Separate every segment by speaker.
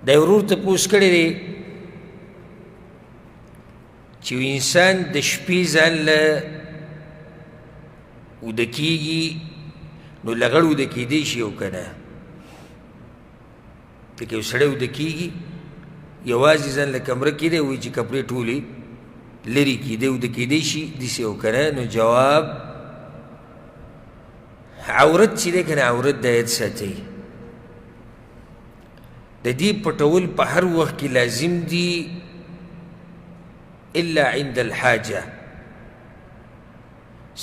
Speaker 1: دا ورور تپوس کړی دی چې انسان د شپې ځان له وده کېږي نو لغړ وده کېدی شي او که نه لکه یو سړی وده کېږي یوازې ځان له کمره کې دی وایي چې کپړې ټولې لرې کېدی وده کېدی شي داسې او که نه نو جواب عورت چې دی که نه عورت د عید ساتئ د دې پټول په هر وخت کې لازم دي الا عند الحاجه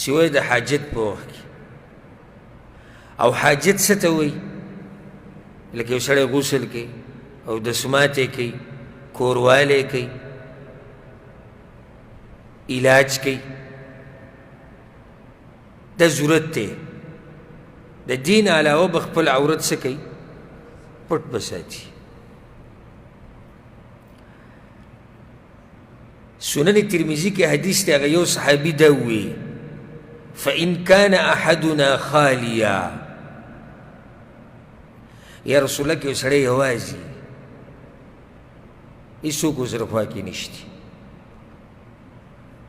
Speaker 1: سوای د حاجت په وخت کې او حاجت څه ته وایي لکه یو سړی غسل کوي او دسمات یې کوي کوروالی کوي علاج کوي دا ضرورت دی د دین علاوه به خپل عورت څه کوي پټ به ساتي سنن ترمذی کې حدیث دی هغه یو صحابي دا ووایي فإن كان أحدنا خاليا یا رسول الله کې یو سړی یوازې هېڅوک ورسره خوا کې نشته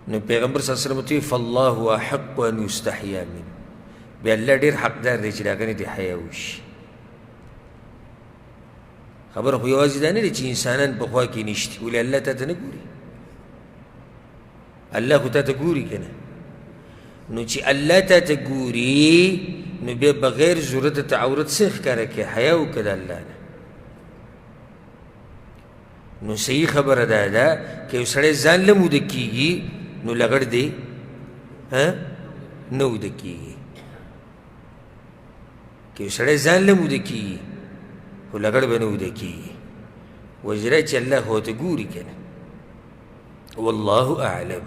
Speaker 1: نو پیغمبر صلی الله علیه وسلم ورته وایي فالله احق ان یستحیا منه بیا الله ډېر حقدار دی چې د هغه نه دې حیا وشي خبره خو یوازې دا نه دی چې انسانان په خوا کې نشته ولې الله تا ته نه ګوري الله خو تا ته ګوري که نه نو چې الله تا ته ګوري نو بیا بغیر ضرورت ته عورت څه ښکاره کړي حیا وکړه د الله نه نو صحیح خبره دا ده که یو سړی ځان له موده کېږي نو لغړ دی نه وده کېږي که یو سړی ځان له موده کېږي خو لغړ به نه وده کېږي وجره چې الله خو ته ګوري که نه والله اعلم